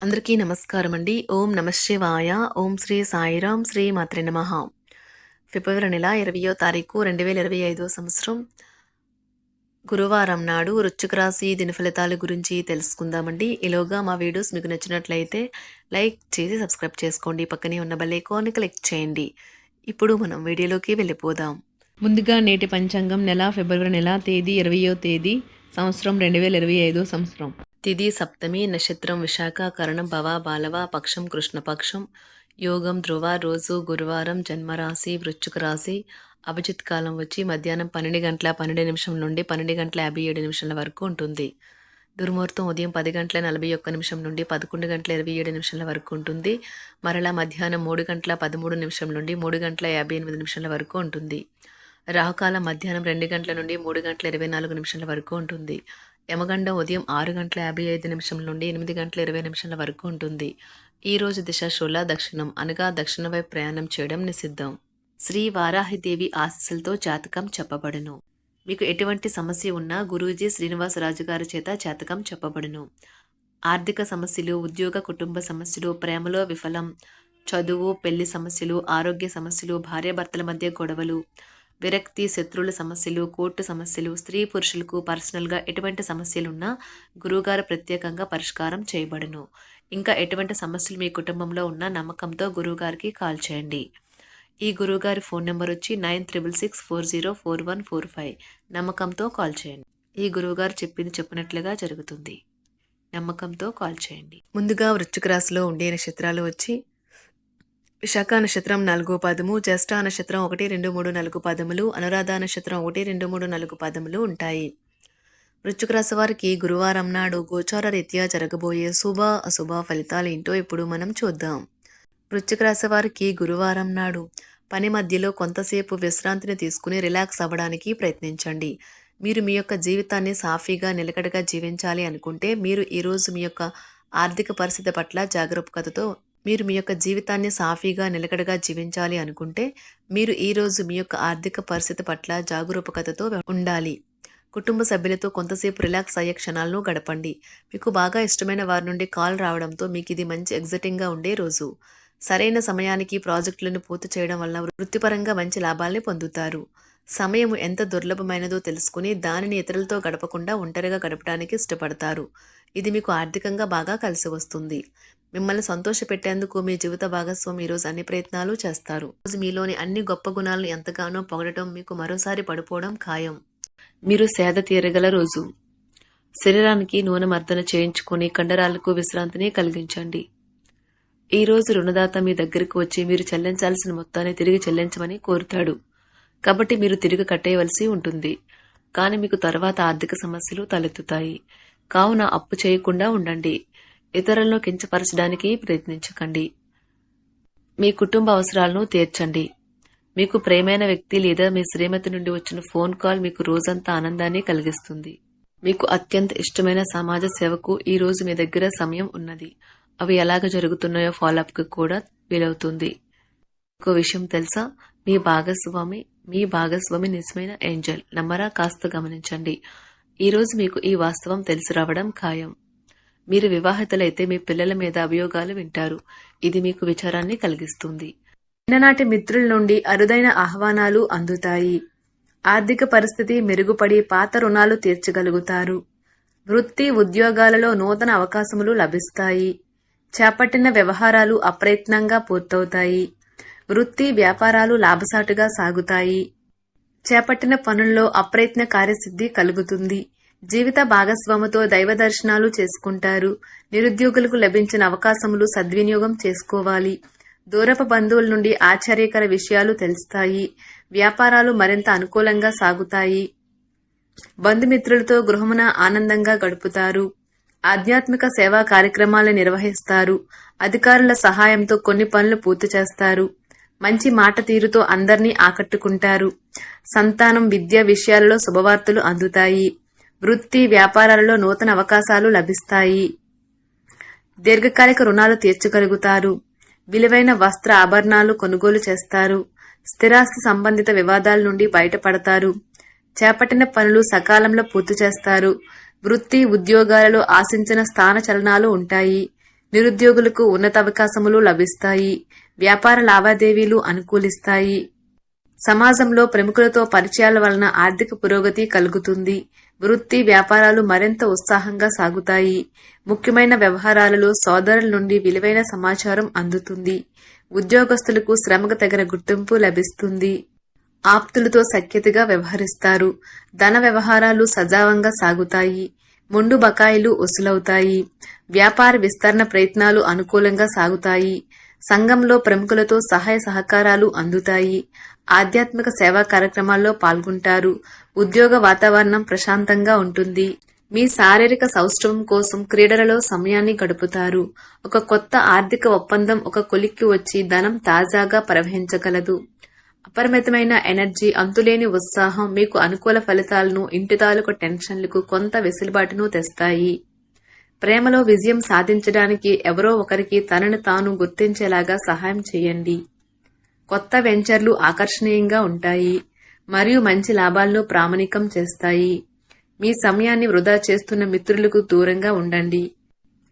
అందరికీ నమస్కారం అండి. ఓం నమ శివాయ. ఓం శ్రీ సాయిరాం శ్రీ మాత్రే నమః. ఫిబ్రవరి నెల 20వ తారీఖు 2025 సంవత్సరం గురువారం నాడు వృశ్చిక రాశి దిన ఫలితాల గురించి తెలుసుకుందామండి. ఈలోగా మా వీడియోస్ మీకు నచ్చినట్లయితే లైక్ చేసి సబ్స్క్రైబ్ చేసుకోండి. పక్కనే ఉన్న బెల్ ఐకాన్ని క్లిక్ చేయండి. ఇప్పుడు మనం వీడియోలోకి వెళ్ళిపోదాం. ముందుగా నేటి పంచాంగం నెల ఫిబ్రవరి నెల తేదీ 20వ తేదీ సంవత్సరం 2025 సంవత్సరం. తిథి సప్తమి, నక్షత్రం విశాఖ, కరణం భవ, బాలవ, పక్షం కృష్ణపక్షం, యోగం ధ్రువ, రోజు గురువారం, జన్మరాశి వృశ్చిక రాశి, అభిజిత్ కాలం వచ్చి మధ్యాహ్నం 12 గంటల 12 నిమిషం నుండి 12 గంటల 57 నిమిషాల వరకు ఉంటుంది. దుర్ముహూర్తం ఉదయం 10 గంటల 41 నిమిషం నుండి 11 గంటల 27 నిమిషాల వరకు ఉంటుంది. మరలా మధ్యాహ్నం 3 గంటల 13 నిమిషం నుండి 3 గంటల 58 నిమిషాల వరకు ఉంటుంది. రాహుకాలం మధ్యాహ్నం 2 గంటల నుండి 3 గంటల 24 నిమిషాల వరకు ఉంటుంది. యమగండం ఉదయం 6 గంటల 55 నిమిషం నుండి 8 గంటల 20 నిమిషాల వరకు ఉంటుంది. ఈ రోజు దిశ శూల దక్షిణం, అనగా దక్షిణ వైపు ప్రయాణం చేయడం నిషిద్ధం. శ్రీ వారాహిదేవి ఆశీస్సులతో జాతకం చెప్పబడును. మీకు ఎటువంటి సమస్య ఉన్నా గురూజీ శ్రీనివాసరాజు గారి చేత జాతకం చెప్పబడును. ఆర్థిక సమస్యలు, ఉద్యోగ కుటుంబ సమస్యలు, ప్రేమలో విఫలం, చదువు పెళ్లి సమస్యలు, ఆరోగ్య సమస్యలు, భార్యాభర్తల మధ్య గొడవలు, విరక్తి, శత్రువుల సమస్యలు, కోర్టు సమస్యలు, స్త్రీ పురుషులకు పర్సనల్గా ఎటువంటి సమస్యలున్నా గురువుగారు ప్రత్యేకంగా పరిష్కారం చేయబడును. ఇంకా ఎటువంటి సమస్యలు మీ కుటుంబంలో ఉన్న నమ్మకంతో గురువుగారికి కాల్ చేయండి. ఈ గురువుగారి ఫోన్ నెంబర్ వచ్చి 9664044145. నమ్మకంతో కాల్ చేయండి. ఈ గురువుగారు చెప్పినట్లుగా జరుగుతుంది. నమ్మకంతో కాల్ చేయండి. ముందుగా వృశ్చిక రాశిలో ఉండే నక్షత్రాలు వచ్చి విశాఖ నక్షత్రం 4 పదము, జ్యేష్ఠ నక్షత్రం 1, 2, 3, 4 పదములు, అనురాధ నక్షత్రం 1, 2, 3, 4 పదములు ఉంటాయి. వృశ్చిక రాశి వారికి గురువారం నాడు గోచార రీత్యా జరగబోయే శుభ అశుభ ఫలితాలు ఏంటో ఇప్పుడు మనం చూద్దాం. వృశ్చిక రాశి వారికి గురువారం నాడు పని మధ్యలో కొంతసేపు విశ్రాంతిని తీసుకుని రిలాక్స్ అవ్వడానికి ప్రయత్నించండి. మీరు మీ యొక్క జీవితాన్ని సాఫీగా నిలకడగా జీవించాలి అనుకుంటే మీరు ఈరోజు మీ యొక్క ఆర్థిక పరిస్థితి పట్ల జాగరూకతతో మీరు మీ యొక్క జీవితాన్ని సాఫీగా నిలకడగా జీవించాలి అనుకుంటే మీరు ఈరోజు మీ యొక్క ఆర్థిక పరిస్థితి పట్ల జాగరూకతతో ఉండాలి. కుటుంబ సభ్యులతో కొంతసేపు రిలాక్స్ అయ్యే క్షణాలను గడపండి. మీకు బాగా ఇష్టమైన వారి నుండి కాల్ రావడంతో మీకు ఇది మంచి ఎగ్జైటింగ్గా ఉండే రోజు. సరైన సమయానికి ప్రాజెక్టులను పూర్తి చేయడం వల్ల వృత్తిపరంగా మంచి లాభాల్ని పొందుతారు. సమయం ఎంత దుర్లభమైనదో తెలుసుకుని దానిని ఇతరులతో గడపకుండా ఒంటరిగా గడపడానికి ఇష్టపడతారు. ఇది మీకు ఆర్థికంగా బాగా కలిసి వస్తుంది. మిమ్మల్ని సంతోషపెట్టేందుకు మీ జీవిత భాగస్వామి ఈరోజు అన్ని ప్రయత్నాలు చేస్తారు. రోజు మీలోని అన్ని గొప్ప గుణాలను ఎంతగానో పొగడటం మీకు మరోసారి పడిపోవడం ఖాయం. మీరు సేద తీరగల రోజు. శరీరానికి నూనె మర్దన చేయించుకొని కండరాలకు విశ్రాంతిని కలిగించండి. ఈ రోజు రుణదాత మీ దగ్గరకు వచ్చి మీరు చెల్లించాల్సిన మొత్తాన్ని తిరిగి చెల్లించమని కోరుతాడు. కాబట్టి మీరు తిరిగి కట్టేయవలసి ఉంటుంది. కానీ మీకు తర్వాత ఆర్థిక సమస్యలు తలెత్తుతాయి. కావున అప్పు చేయకుండా ఉండండి. ఇతరులను కించపరచడానికి ప్రయత్నించకండి. మీ కుటుంబ అవసరాలను తీర్చండి. మీకు ప్రేమైన వ్యక్తి లేదా మీ శ్రీమతి నుండి వచ్చిన ఫోన్ కాల్ మీకు రోజంతా ఆనందాన్ని కలిగిస్తుంది. మీకు అత్యంత ఇష్టమైన సమాజ సేవకు ఈ రోజు మీ దగ్గర సమయం ఉన్నది. అవి ఎలాగ జరుగుతున్నాయో ఫాలోఅప్కి కూడా వీలవుతుంది. ఇంకో విషయం తెలుసా, మీ భాగస్వామి నిజమైన ఏంజల్. నమ్మరా? కాస్త గమనించండి. ఈ రోజు మీకు ఈ వాస్తవం తెలిసి రావడం ఖాయం. మీరు వివాహితులైతే మీ పిల్లల మీద అభియోగాలు వింటారు. ఇది మీకు విచారాన్ని కలిగిస్తుంది. చిన్ననాటి మిత్రుల నుండి అరుదైన ఆహ్వానాలు అందుతాయి. ఆర్థిక పరిస్థితి మెరుగుపడి పాత రుణాలు తీర్చగలుగుతారు. వృత్తి ఉద్యోగాలలో నూతన అవకాశములు లభిస్తాయి. చేపట్టిన వ్యవహారాలు అప్రయత్నంగా పూర్తవుతాయి. వృత్తి వ్యాపారాలు లాభసాటుగా సాగుతాయి. చేపట్టిన పనుల్లో అప్రయత్న కార్యసిద్ధి కలుగుతుంది. జీవిత భాగస్వామితో దైవ దర్శనాలు చేసుకుంటారు. నిరుద్యోగులకు లభించిన అవకాశములు సద్వినియోగం చేసుకోవాలి. దూరపు బంధువుల నుండి ఆశ్చర్యకర విషయాలు తెలుస్తాయి. వ్యాపారాలు మరింత అనుకూలంగా సాగుతాయి. బంధుమిత్రులతో గృహమున ఆనందంగా గడుపుతారు. ఆధ్యాత్మిక సేవా కార్యక్రమాలను నిర్వహిస్తారు. అధికారుల సహాయంతో కొన్ని పనులు పూర్తి చేస్తారు. మంచి మాట తీరుతో అందరినీ ఆకట్టుకుంటారు. సంతానం, విద్య విషయాలలో శుభవార్తలు అందుతాయి. వృత్తి వ్యాపారాలలో నూతన అవకాశాలు లభిస్తాయి. దీర్ఘకాలిక రుణాలు తీర్చగలుగుతారు. విలువైన వస్త్ర ఆభరణాలు కొనుగోలు చేస్తారు. స్థిరాస్తి సంబంధిత వివాదాల నుండి బయటపడతారు. చేపట్టిన పనులు సకాలంలో పూర్తి చేస్తారు. వృత్తి ఉద్యోగాలలో ఆశించిన స్థాన చలనాలు ఉంటాయి. నిరుద్యోగులకు ఉన్నత అవకాశములు లభిస్తాయి. వ్యాపార లావాదేవీలు అనుకూలిస్తాయి. సమాజంలో ప్రముఖులతో పరిచయాల వలన ఆర్థిక పురోగతి కలుగుతుంది. వృత్తి వ్యాపారాలు మరింత ఉత్సాహంగా సాగుతాయి. ముఖ్యమైన వ్యవహారాలలో సోదరుల నుండి విలువైన సమాచారం అందుతుంది. ఉద్యోగస్తులకు శ్రమకు తగిన గుర్తింపు లభిస్తుంది. ఆప్తులతో సఖ్యతగా వ్యవహరిస్తారు. ధన వ్యవహారాలు సజావంగా సాగుతాయి. మొండు బకాయిలు వసూలవుతాయి. వ్యాపార విస్తరణ ప్రయత్నాలు అనుకూలంగా సాగుతాయి. సంఘంలో ప్రముఖులతో సహాయ సహకారాలు అందుతాయి. ఆధ్యాత్మిక సేవా కార్యక్రమాల్లో పాల్గొంటారు. ఉద్యోగ వాతావరణం ప్రశాంతంగా ఉంటుంది. మీ శారీరక సౌష్ఠవం కోసం క్రీడలలో సమయాన్ని గడుపుతారు. ఒక కొత్త ఆర్థిక ఒప్పందం ఒక కొలిక్కి వచ్చి ధనం తాజాగా ప్రవహించగలదు. అపరిమితమైన ఎనర్జీ, అంతులేని ఉత్సాహం మీకు అనుకూల ఫలితాలను, ఇంటి తాలూకు టెన్షన్లకు కొంత వెసులుబాటును తెస్తాయి. ప్రేమలో విజయం సాధించడానికి ఎవరో ఒకరికి తనను తాను గుర్తించేలాగా సహాయం చేయండి. కొత్త వెంచర్లు ఆకర్షణీయంగా ఉంటాయి మరియు మంచి లాభాలను ప్రామాణికం చేస్తాయి. మీ సమయాన్ని వృధా చేస్తున్న మిత్రులకు దూరంగా ఉండండి.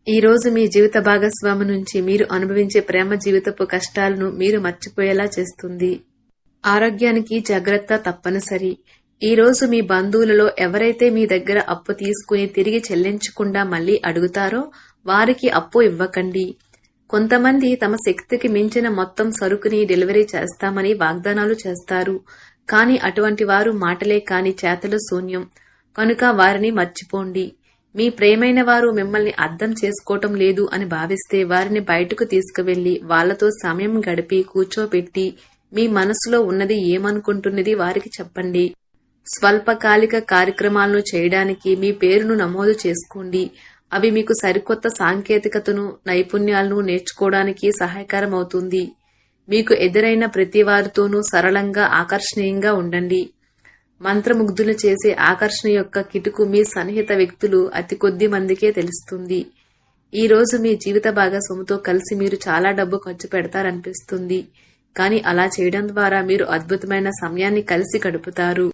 ఈ రోజు మీ జీవిత భాగస్వామి నుంచి మీరు అనుభవించే ప్రేమ జీవితపు కష్టాలను మీరు మర్చిపోయేలా చేస్తుంది. ఆరోగ్యానికి జాగ్రత్త తప్పనిసరి. ఈ రోజు మీ బంధువులలో ఎవరైతే మీ దగ్గర అప్పు తీసుకుని తిరిగి చెల్లించకుండా మళ్లీ అడుగుతారో వారికి అప్పు ఇవ్వకండి. కొంతమంది తమ శక్తికి మించిన మొత్తం సరుకుని డెలివరీ చేస్తామని వాగ్దానాలు చేస్తారు. కానీ అటువంటి వారు మాటలే కాని చేతలు శూన్యం. కనుక వారిని మర్చిపోండి. మీ ప్రేమైన వారు మిమ్మల్ని అర్థం చేసుకోవటం లేదు అని భావిస్తే వారిని బయటకు తీసుకువెళ్లి వాళ్లతో సమయం గడిపి కూర్చోబెట్టి మీ మనసులో ఉన్నది ఏమనుకుంటున్నది వారికి చెప్పండి. స్వల్పకాలిక కార్యక్రమాలను చేయడానికి మీ పేరును నమోదు చేసుకోండి. అవి మీకు సరికొత్త సాంకేతికతను, నైపుణ్యాలను నేర్చుకోవడానికి సహాయకరమవుతుంది. మీకు ఎదురైన ప్రతి వారితోనూ సరళంగా, ఆకర్షణీయంగా ఉండండి. మంత్రముగ్ధులు చేసే ఆకర్షణ యొక్క కిటుకు మీ సన్నిహిత వ్యక్తులు అతి కొద్ది మందికే తెలుస్తుంది. ఈ రోజు మీ జీవిత భాగస్వామితో కలిసి మీరు చాలా డబ్బు ఖర్చు పెడతారనిపిస్తుంది. కానీ అలా చేయడం ద్వారా మీరు అద్భుతమైన సమయాన్ని కలిసి గడుపుతారు.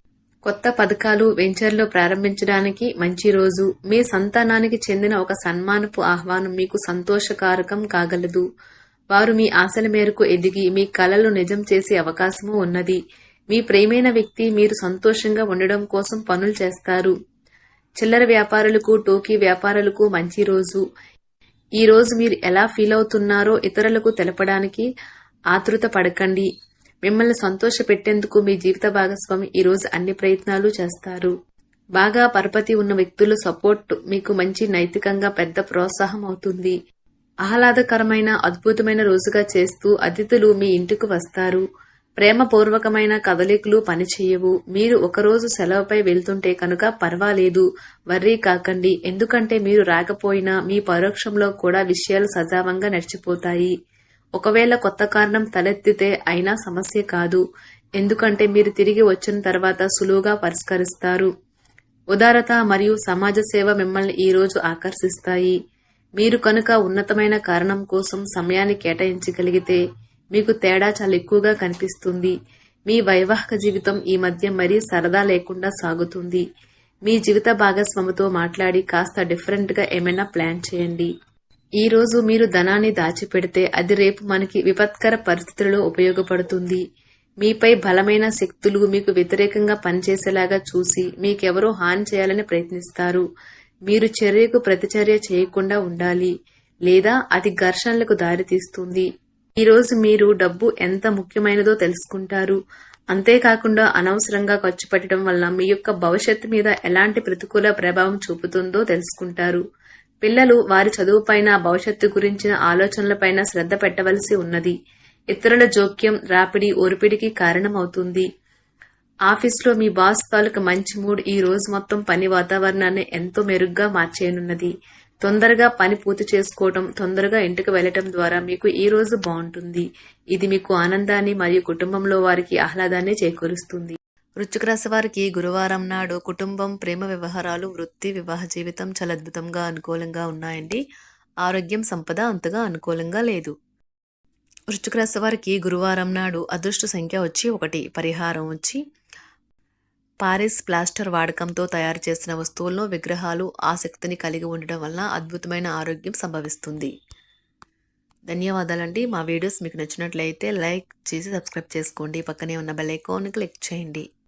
కొత్త పథకాలు, వెంచర్లు ప్రారంభించడానికి మంచి రోజు. మీ సంతానానికి చెందిన ఒక సన్మానపు ఆహ్వానం మీకు సంతోషకారకం కాగలదు. వారు మీ ఆశల మేరకు ఎదిగి మీ కలలు నిజం చేసే అవకాశము ఉన్నది. మీ ప్రియమైన వ్యక్తి మీరు సంతోషంగా ఉండడం కోసం పనులు చేస్తారు. చిల్లర వ్యాపారులకు, టోకీ వ్యాపారులకు మంచి రోజు. ఈ రోజు మీరు ఎలా ఫీల్ అవుతున్నారో ఇతరులకు తెలపడానికి ఆతృత పడకండి. మిమ్మల్ని సంతోష పెట్టేందుకు మీ జీవిత భాగస్వామి ఈ రోజు అన్ని ప్రయత్నాలు చేస్తారు. బాగా పరపతి ఉన్న వ్యక్తుల సపోర్ట్ మీకు మంచి నైతికంగా పెద్ద ప్రోత్సాహం అవుతుంది. ఆహ్లాదకరమైన, అద్భుతమైన రోజుగా చేస్తూ అతిథులు మీ ఇంటికి వస్తారు. ప్రేమపూర్వకమైన కదలికలు పనిచేయవు. మీరు ఒకరోజు సెలవుపై వెళ్తుంటే కనుక పర్వాలేదు, వర్రీ కాకండి. ఎందుకంటే మీరు రాకపోయినా మీ పరోక్షంలో కూడా విషయాలు సజావంగా నడిచిపోతాయి. ఒకవేళ కొత్త కారణం తలెత్తితే అయినా సమస్య కాదు. ఎందుకంటే మీరు తిరిగి వచ్చిన తర్వాత సులువుగా పరిష్కరిస్తారు. ఉదారత మరియు సమాజ సేవ మిమ్మల్ని ఈ రోజు ఆకర్షిస్తాయి. మీరు కనుక ఉన్నతమైన కారణం కోసం సమయాన్ని కేటాయించగలిగితే మీకు తేడా చాలా ఎక్కువగా కనిపిస్తుంది. మీ వైవాహిక జీవితం ఈ మధ్య మరీ సరదా లేకుండా సాగుతుంది. మీ జీవిత భాగస్వామితో మాట్లాడి కాస్త డిఫరెంట్ గా ఏమైనా ప్లాన్ చేయండి. ఈ రోజు మీరు ధనాన్ని దాచిపెడితే అది రేపు మనకి విపత్కర పరిస్థితులలో ఉపయోగపడుతుంది. మీపై బలమైన శక్తులు మీకు వ్యతిరేకంగా పనిచేసేలాగా చూసి మీకెవరో హాని చేయాలని ప్రయత్నిస్తారు. మీరు చర్యకు ప్రతిచర్య చేయకుండా ఉండాలి, లేదా అది ఘర్షణలకు దారితీస్తుంది. ఈ రోజు మీరు డబ్బు ఎంత ముఖ్యమైనదో తెలుసుకుంటారు. అంతేకాకుండా అనవసరంగా ఖర్చు పెట్టడం వల్ల మీ యొక్క భవిష్యత్తు మీద ఎలాంటి ప్రతికూల ప్రభావం చూపుతుందో తెలుసుకుంటారు. పిల్లలు వారి చదువుపైన, భవిష్యత్తు గురించిన ఆలోచనలపైన శ్రద్ధ పెట్టవలసి ఉన్నది. ఇతరుల జోక్యం, రాపిడి, ఒరిపిడికి కారణమవుతుంది. ఆఫీస్లో మీ బాస్ తాలూకు మంచి మూడ్ ఈ రోజు మొత్తం పని వాతావరణాన్ని ఎంతో మెరుగ్గా మార్చేయనున్నది. తొందరగా పని పూర్తి చేసుకోవటం, తొందరగా ఇంటికి వెళ్లటం ద్వారా మీకు ఈ రోజు బాగుంటుంది. ఇది మీకు ఆనందాన్ని మరియు కుటుంబంలో వారికి ఆహ్లాదాన్ని చేకూరుస్తుంది. వృశ్చిక రాశి వారికి గురువారం నాడు కుటుంబం, ప్రేమ వ్యవహారాలు, వృత్తి, వివాహ జీవితం చాలా అద్భుతంగా అనుకూలంగా ఉన్నాయండి. ఆరోగ్యం, సంపద అంతగా అనుకూలంగా లేదు. వృశ్చిక రాశి వారికి గురువారం నాడు అదృష్ట సంఖ్య వచ్చి 1, పరిహారం వచ్చి పారిస్ ప్లాస్టర్ వాడకంతో తయారు చేసిన వస్తువులను, విగ్రహాలు ఆసక్తిని కలిగి ఉండడం వలన అద్భుతమైన ఆరోగ్యం సంభవిస్తుంది. ధన్యవాదాలండి. మా వీడియోస్ మీకు నచ్చినట్లయితే లైక్ చేసి సబ్స్క్రైబ్ చేసుకోండి. పక్కనే ఉన్న బెల్ ఐకాన్ క్లిక్ చేయండి.